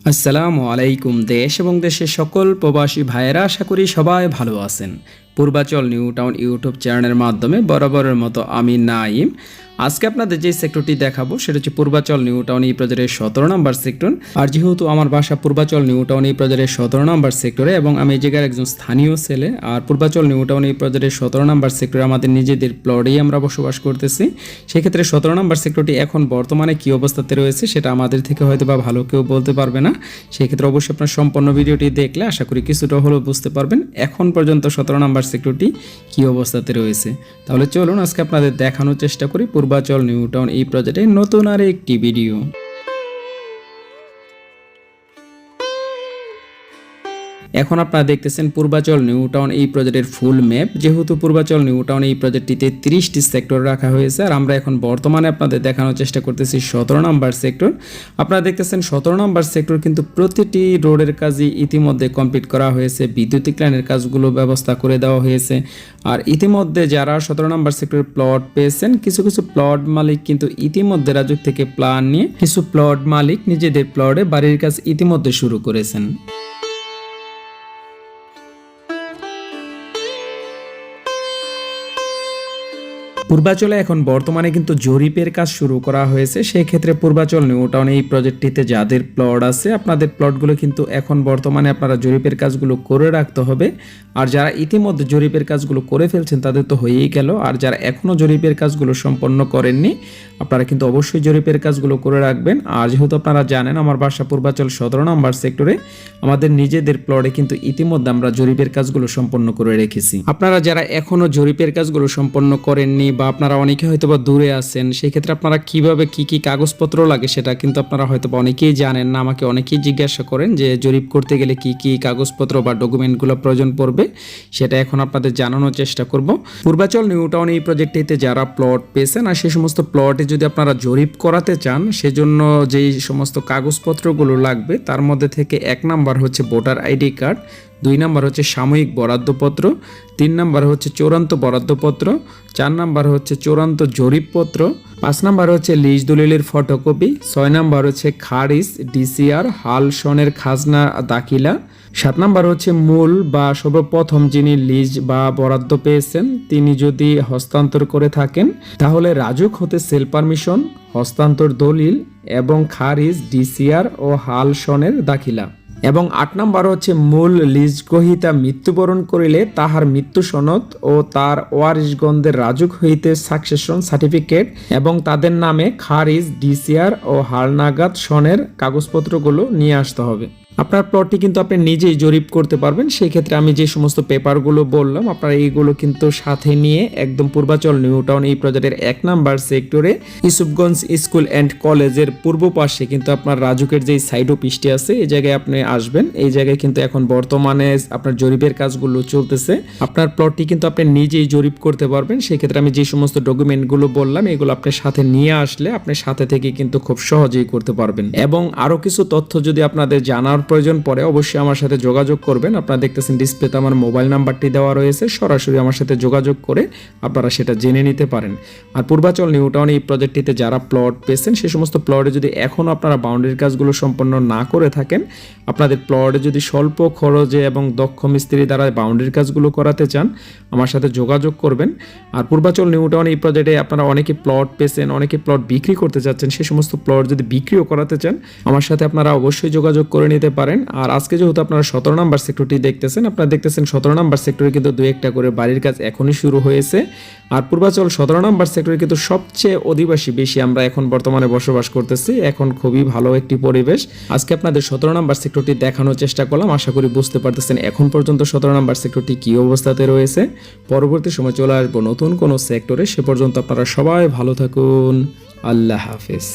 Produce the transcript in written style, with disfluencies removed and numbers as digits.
আসসালামু আলাইকুম। দেশ এবং দেশের সকল প্রবাসী ভাইয়েরা আশা করি সবাই ভালো আছেন। পূর্বাচল নিউ টাউন ইউটিউব চ্যানেলের মাধ্যমে বরাবরের মতো আমি নাইম আজকে আপনাদের যে সেক্টরটি দেখাবো সেটা হচ্ছে পূর্বাচল নিউ টাউন এই প্রজেক্টের 17 নম্বর সেক্টর। আর যেহেতু আমার বাসা পূর্বাচল নিউ টাউন এই প্রজেক্টের 17 নম্বর সেক্টরে এবং আমি এই জায়গার একজন স্থানীয় ছেলে, আর পূর্বাচল নিউ টাউন এই প্রজেক্টের 17 নম্বর সেক্টরে আমাদের নিজেদের প্লটেই আমরা বসবাস করতেছি। সেক্ষেত্রে 17 নম্বর সেক্টরটি এখন বর্তমানে কী অবস্থাতে রয়েছে সেটা আমাদের থেকে হয়তো বা ভালো কেউ বলতে পারবে না। সেক্ষেত্রে অবশ্যই আপনার সম্পূর্ণ ভিডিওটি দেখলে আশা করি কিছুটা হলেও বুঝতে পারবেন এখন পর্যন্ত 17 নম্বর সেক্টরটি কী অবস্থাতে রয়েছে। তাহলে চলুন আজকে আপনাদের দেখানোর চেষ্টা করি পূর্বাচল নিউ টাউন এই প্রজেক্টে নতুন আর একটি ভিডিও। এখন আপনারা দেখতেছেন পূর্বাচল নিউ টাউন এই প্রজেক্টের ফুল ম্যাপ। যেহেতু পূর্বাচল নিউ টাউন এই প্রজেক্টটিতে 30টি সেক্টর রাখা হয়েছে, আর আমরা এখন বর্তমানে আপনাদের দেখানোর চেষ্টা করতেছি 17 নম্বর সেক্টর। আপনারা দেখতেছেন 17 নম্বর সেক্টর কিন্তু প্রতিটি রোডের কাজই ইতিমধ্যে কমপ্লিট করা হয়েছে, বিদ্যুতিক লাইনের কাজগুলো ব্যবস্থা করে দেওয়া হয়েছে। আর ইতিমধ্যে যারা 17 নম্বর সেক্টরের প্লট পেয়েছেন, কিছু কিছু প্লট মালিক কিন্তু ইতিমধ্যে রাজুক থেকে প্ল্যান নিয়ে কিছু প্লট মালিক নিজেদের প্লটে বাড়ির কাজ ইতিমধ্যে শুরু করেছেন। পূর্বাচলে এখন বর্তমানে কিন্তু জরিপের কাজ শুরু করা হয়েছে। সেই ক্ষেত্রে পূর্বাচল নিউ টাউন এই প্রজেক্টটিতে যাদের প্লট আছে, আপনাদের প্লটগুলো কিন্তু এখন বর্তমানে আপনারা জরিপের কাজগুলো করে রাখতে হবে। আর যারা ইতিমধ্যে জরিপের কাজগুলো করে ফেলছেন তাদের তো হয়েই গেল, আর যারা এখনও জরিপের কাজগুলো সম্পন্ন করেননি আপনারা কিন্তু অবশ্যই জরিপের কাজগুলো করে রাখবেন। আর যেহেতু আপনারা জানেন আমার বাসা পূর্বাচল 17 নম্বর সেক্টরে, আমাদের নিজেদের প্লটে কিন্তু ইতিমধ্যে আমরা জরিপের কাজগুলো সম্পন্ন করে রেখেছি। আপনারা যারা এখনও জরিপের কাজগুলো সম্পন্ন করেননি বা আপনারা অনেকে হয়তো বা দূরে আছেন, সেই ক্ষেত্রে আপনারা কিভাবে কি কি কাগজপত্র লাগে সেটা কিন্তু আপনারা হয়তো বা অনেকেই জানেন না। আমাকে অনেকেই জিজ্ঞাসা করেন যে জরিপ করতে গেলে কি কি কাগজপত্র বা ডকুমেন্টগুলো প্রয়োজন পড়বে, সেটা এখন আপনাদের জানানোর চেষ্টা করব। পূর্বাচল নিউ টাউন এই প্রজেক্টটিতে যারা প্লট পেয়েছেন আর সেই সমস্ত প্লটে যদি আপনারা জরিপ করাতে চান, সেজন্য যেই সমস্ত কাগজপত্রগুলো লাগবে তার মধ্যে থেকে 1 নাম্বার হচ্ছে ভোটার আইডি কার্ড, 2 নাম্বার হচ্ছে সাময়িক বরাদ্দপত্র, 3 নাম্বার হচ্ছে চূড়ান্ত বরাদ্দপত্র, 4 নাম্বার হচ্ছে চূড়ান্ত জরিপপত্র, 5 নাম্বার হচ্ছে লিজ দলিলের ফটোকপি, 6 নাম্বার হচ্ছে খারিজ ডিসিআর হাল সনের খাজনা দাখিলা, 7 নাম্বার হচ্ছে মূল বা সর্বপ্রথম যিনি লিজ বা বরাদ্দ পেয়েছেন তিনি যদি হস্তান্তর করে থাকেন তাহলে রাজুক হতে সেল পারমিশন, হস্তান্তর দলিল এবং খারিজ ডিসিআর ও হাল সনের দাখিলা। এবং 8 নাম্বার হচ্ছে মূল লিজ গ্রহীতা মৃত্যুবরণ করিলে তাহার মৃত্যু সনদ ও তার ওয়ারিশগণদের রাজুক হইতে সাকসেশন সার্টিফিকেট এবং তাদের নামে খারিজ ডিসিআর ও হালনাগাদ সনের কাগজপত্রগুলো নিয়ে আসতে হবে। আপনার প্লটটি কিন্তু আপনি নিজেই জরিপ করতে পারবেন। সেই ক্ষেত্রে আমি যে সমস্ত পেপারগুলো বললাম আপনারা এইগুলো কিন্তু সাথে নিয়ে একদম পূর্বাচল নিউ টাউন এই প্রজেক্টের 1 নাম্বার সেক্টরে ইউসুফগঞ্জ স্কুল অ্যান্ড কলেজের পূর্ব পাশে কিন্তু আপনার রাজুকের যেই সাইড অফিসটি আছে এই জায়গায় আপনি আসবেন। এই জায়গায় কিন্তু এখন বর্তমানে আপনার জরিপের কাজগুলো চলতেছে। আপনার প্লটটি কিন্তু আপনি নিজেই জরিপ করতে পারবেন। সেই ক্ষেত্রে আমি যে সমস্ত ডকুমেন্টগুলো বললাম এগুলো আপনি সাথে নিয়ে আসলে আপনি সাথে থেকে কিন্তু খুব সহজেই করতে পারবেন। এবং আরও কিছু তথ্য যদি আপনাদের জানার প্রয়োজন পড়ে অবশ্যই আমার সাথে যোগাযোগ করবেন। আপনারা দেখতেছেন ডিসপ্লেতে আমার মোবাইল নাম্বারটি দেওয়া রয়েছে, সরাসরি আমার সাথে যোগাযোগ করে আপনারা সেটা জেনে নিতে পারেন। আর পূর্বাচল নিউ টাউন এই প্রজেক্টটিতে যারা প্লট পেয়েছেন সেই সমস্ত প্লটে যদি এখনও আপনারা বাউন্ডারির কাজগুলো সম্পন্ন না করে থাকেন, আপনাদের প্লটে যদি স্বল্প খরচে এবং দক্ষ মিস্ত্রি দ্বারা বাউন্ডারির কাজগুলো করাতে চান আমার সাথে যোগাযোগ করবেন। আর পূর্বাচল নিউ টাউন এই প্রজেক্টে আপনারা অনেকে প্লট পেয়েছেন, অনেকে প্লট বিক্রি করতে চাচ্ছেন, সেই সমস্ত প্লট যদি বিক্রিও করাতে চান আমার সাথে আপনারা অবশ্যই যোগাযোগ করে নিতে পারেন। আর আজকে যেহেতু আপনারা 17 নম্বর সেক্টরটি দেখতেছেন, আপনারা দেখতেছেন 17 নম্বর সেক্টরে কিন্তু 2-1টা করে বাড়ির কাজ এখনই শুরু হয়েছে। আর পূর্বাচল 17 নম্বর সেক্টরে কিন্তু সবচেয়ে অধিবাসী বেশি আমরা এখন বর্তমানে বসবাস করতেছি। এখন খুবই ভালো একটি পরিবেশ। আজকে আপনাদের 17 নম্বর সেক্টরটি দেখানোর চেষ্টা করলাম। আশা করি বুঝতে পারতেছেন এখন পর্যন্ত 17 নম্বর সেক্টরটি কী অবস্থাতে রয়েছে। পরবর্তী সময় চলে আসবো নতুন কোনো সেক্টরে। সে পর্যন্ত আপনারা সবাই ভালো থাকুন। আল্লাহ হাফেজ।